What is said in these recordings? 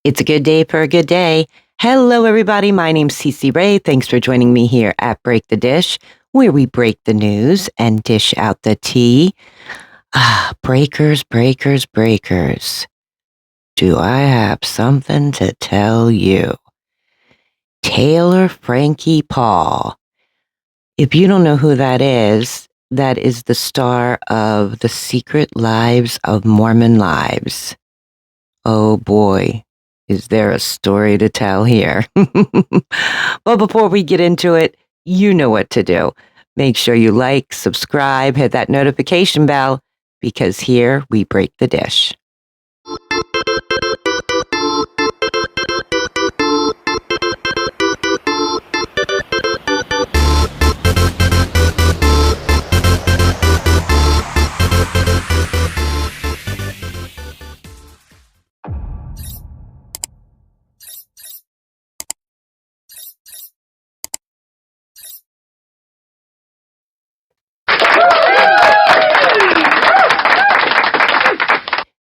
It's a good day for a good day. Hello, everybody. My name's Cece Ray. Thanks for joining me here at Break the Dish, where we break the news and dish out the tea. Breakers, breakers, breakers. Do I have something to tell you? Taylor Frankie Paul. If you don't know who that is the star of The Secret Lives of Mormon Lives. Oh boy, is there a story to tell here? But before we get into it, you know what to do. Make sure you like, subscribe, hit that notification bell, because here we break the dish.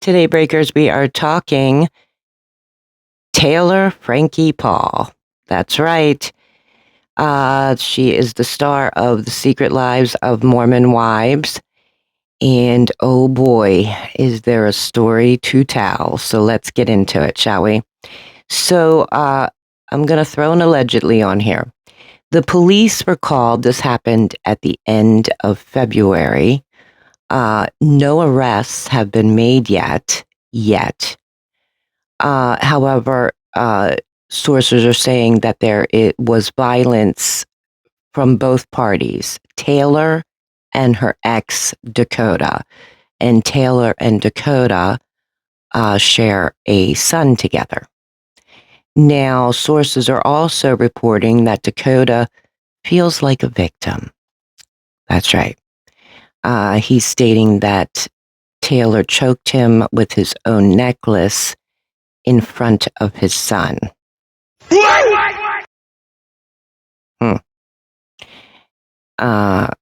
Today, Breakers, we are talking Taylor Frankie Paul. That's right. She is the star of The Secret Lives of Mormon Wives. And oh boy, is there a story to tell. So let's get into it, shall we? So I'm going to throw an allegedly on here. The police were called. This happened at the end of February. No arrests have been made yet. However, sources are saying that it was violence from both parties, Taylor and her ex, Dakota. And Taylor and Dakota share a son together. Now, sources are also reporting that Dakota feels like a victim. That's right. He's stating that Taylor choked him with his own necklace in front of his son.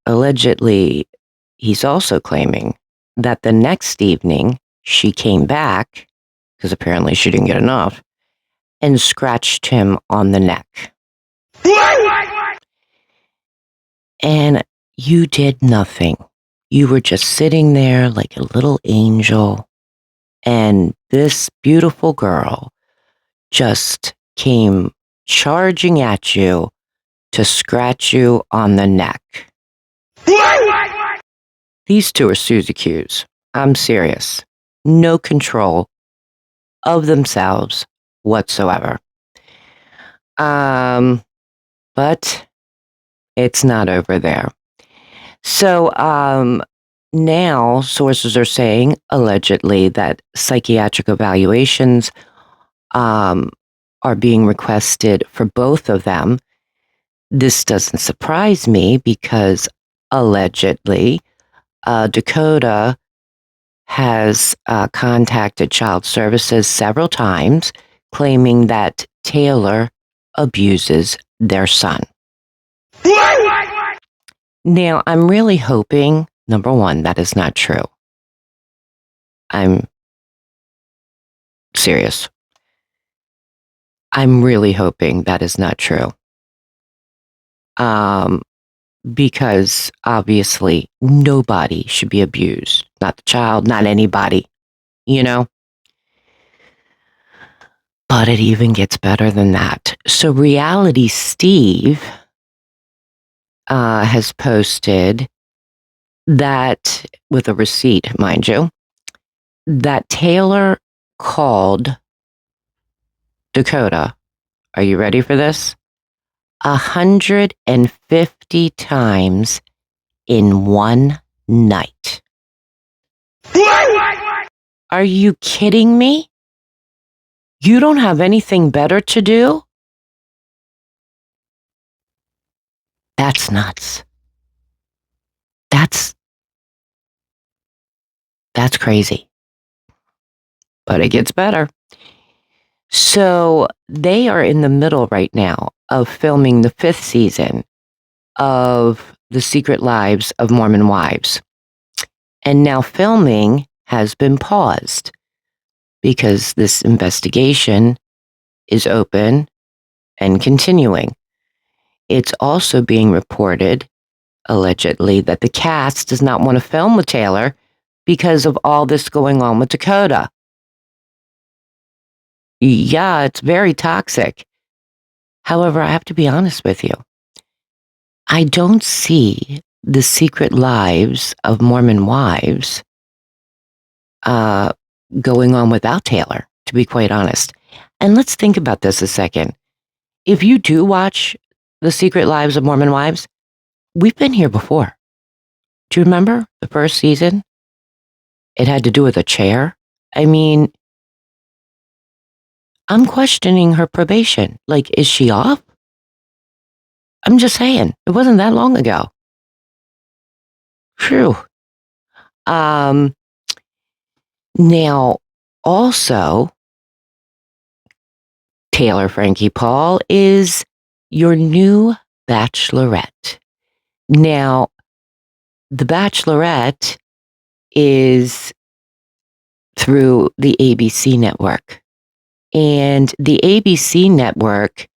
Allegedly, he's also claiming that the next evening she came back, because apparently she didn't get enough, and scratched him on the neck. And you did nothing. You were just sitting there like a little angel, and this beautiful girl just came charging at you to scratch you on the neck. These two are Susie Q's. I'm serious. No control of themselves whatsoever. But it's not over there. So now sources are saying, allegedly, that psychiatric evaluations are being requested for both of them. This doesn't surprise me because allegedly Dakota has contacted Child Services several times, claiming that Taylor abuses their son. Now, I'm really hoping, number one, that is not true. I'm serious. I'm really hoping that is not true. Because obviously nobody should be abused. Not the child, not anybody, you know? But it even gets better than that. So Reality Steve has posted that, with a receipt, mind you, that Taylor called Dakota. Are you ready for this? 150 times in one night. Are you kidding me? You don't have anything better to do? That's nuts. That's crazy. But it gets better. So they are in the middle right now of filming the 5th season of The Secret Lives of Mormon Wives. And now filming has been paused because this investigation is open and continuing. It's also being reported, allegedly, that the cast does not want to film with Taylor because of all this going on with Dakota. Yeah, it's very toxic. However, I have to be honest with you. I don't see the secret lives of Mormon wives going on without Taylor, to be quite honest. And let's think about this a second. If you do watch The Secret Lives of Mormon Wives, we've been here before. Do you remember the first season? It had to do with a chair. I mean, I'm questioning her probation. Like, is she off? I'm just saying, it wasn't that long ago. Phew. Now, also, Taylor Frankie Paul is your new bachelorette. Now, the bachelorette is through the ABC network. And the ABC network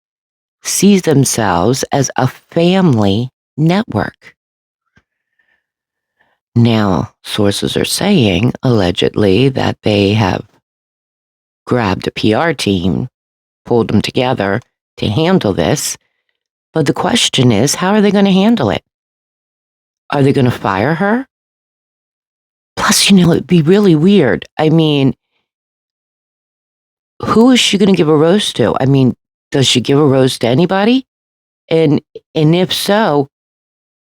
sees themselves as a family network. Now, sources are saying, allegedly, that they have grabbed a PR team, pulled them together to handle this. But the question is, how are they going to handle it? Are they going to fire her? Plus, it'd be really weird. I mean, who is she going to give a rose to? I mean, does she give a rose to anybody? And if so,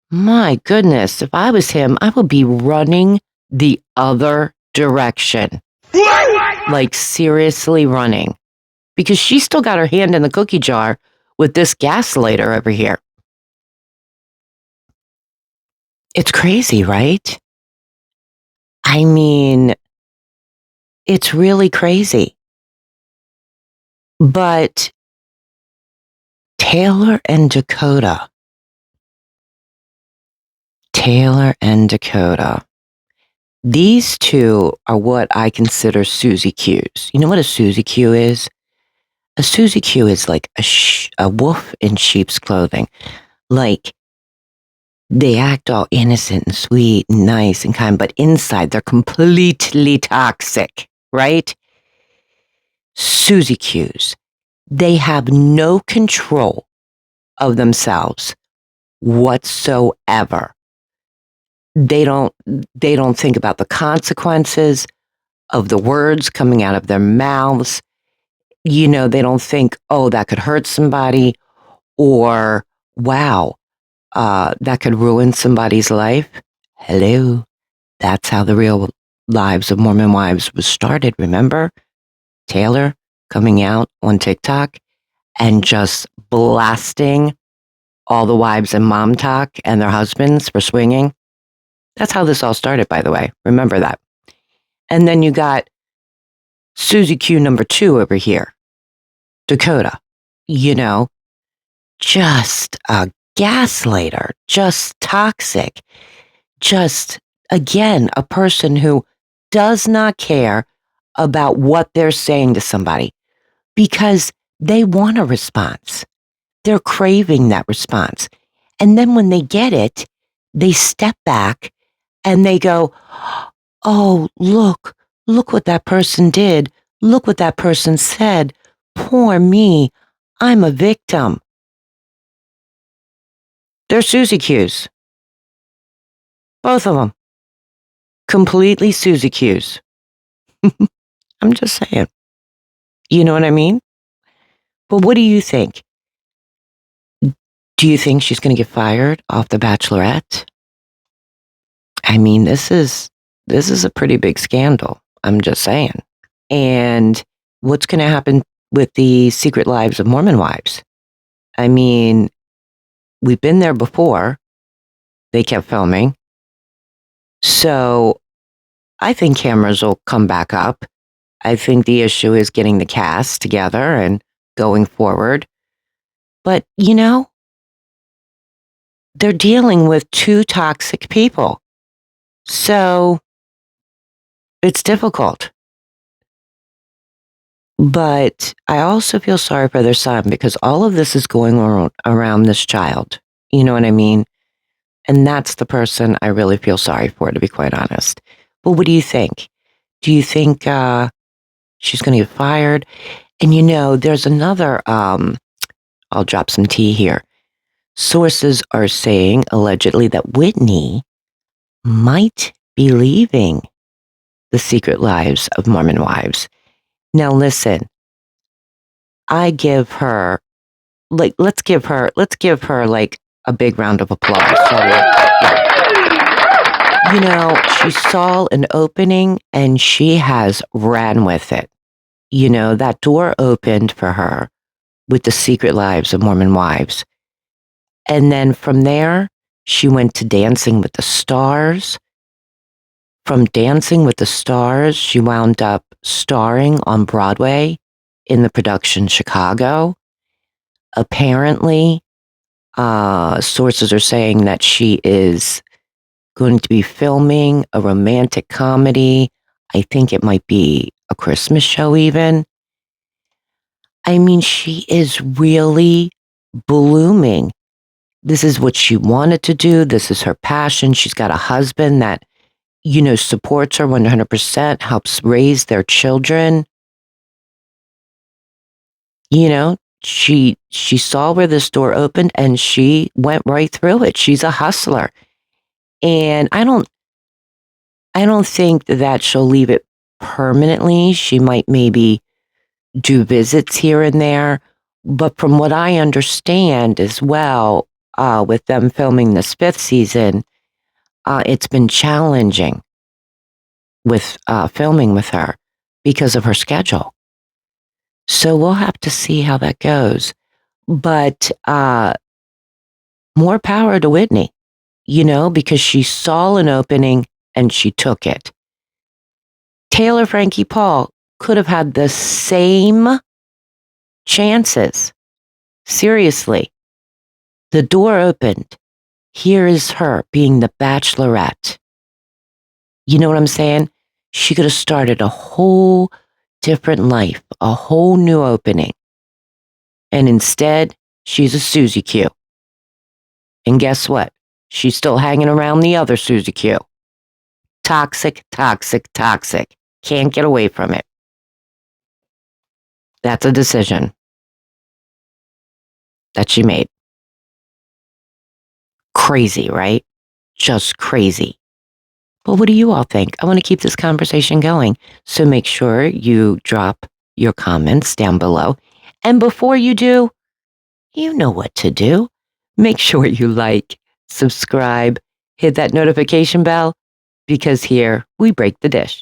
my goodness, if I was him, I would be running the other direction. Like, seriously running. Because she still got her hand in the cookie jar with this gaslighter over here. It's crazy, right? I mean, it's really crazy. But Taylor and Dakota. These two are what I consider Susie Q's. You know what a Susie Q is? A Susie Q is like a wolf in sheep's clothing. Like, they act all innocent and sweet and nice and kind, but inside they're completely toxic, right? Susie Q's. They have no control of themselves whatsoever. They don't think about the consequences of the words coming out of their mouths. They don't think, oh, that could hurt somebody, or wow, that could ruin somebody's life. Hello. That's how the real lives of Mormon wives was started. Remember? Taylor coming out on TikTok and just blasting all the wives in Mom Talk and their husbands for swinging. That's how this all started, by the way. Remember that. And then you got Susie Q number 2 over here, Dakota. Just a gaslighter, just toxic, just, again, a person who does not care about what they're saying to somebody because they want a response. They're craving that response. And then when they get it, they step back and they go, oh, look what that person did. Look what that person said. Poor me. I'm a victim. They're Susie Q's. Both of them. Completely Susie Q's. I'm just saying. You know what I mean? But what do you think? Do you think she's going to get fired off The Bachelorette? I mean, this is a pretty big scandal. I'm just saying. And what's going to happen with the Secret Lives of Mormon Wives? I mean, we've been there before. They kept filming. So I think cameras will come back up. I think the issue is getting the cast together and going forward. But, they're dealing with 2 toxic people. So it's difficult. But I also feel sorry for their son because all of this is going on around this child. You know what I mean? And that's the person I really feel sorry for, to be quite honest. But what do you think? Do you think she's going to get fired? And there's another, I'll drop some tea here. Sources are saying, allegedly, that Whitney might be leaving the Secret Lives of Mormon Wives. Now, listen, I give her, let's give her like a big round of applause. She saw an opening and she has ran with it. That door opened for her with the Secret Lives of Mormon Wives. And then from there, she went to Dancing with the Stars. From Dancing with the Stars, she wound up starring on Broadway in the production Chicago. Apparently, sources are saying that she is going to be filming a romantic comedy. I think it might be a Christmas show even. I mean, she is really blooming. This is what she wanted to do. This is her passion. She's got a husband that, supports her 100%, helps raise their children. She saw where this door opened and she went right through it. She's a hustler. And I don't think that she'll leave it permanently. She might maybe do visits here and there. But from what I understand as well, with them filming this 5th season, it's been challenging with filming with her because of her schedule. So we'll have to see how that goes. But more power to Whitney, because she saw an opening and she took it. Taylor, Frankie, Paul could have had the same chances. Seriously. The door opened. Here is her being the bachelorette. You know what I'm saying? She could have started a whole different life, a whole new opening. And instead, she's a Susie Q. And guess what? She's still hanging around the other Susie Q. Toxic, toxic, toxic. Can't get away from it. That's a decision that she made. Crazy, right? Just crazy. But what do you all think? I want to keep this conversation going. So make sure you drop your comments down below. And before you do, you know what to do. Make sure you like, subscribe, hit that notification bell, because here we break the dish.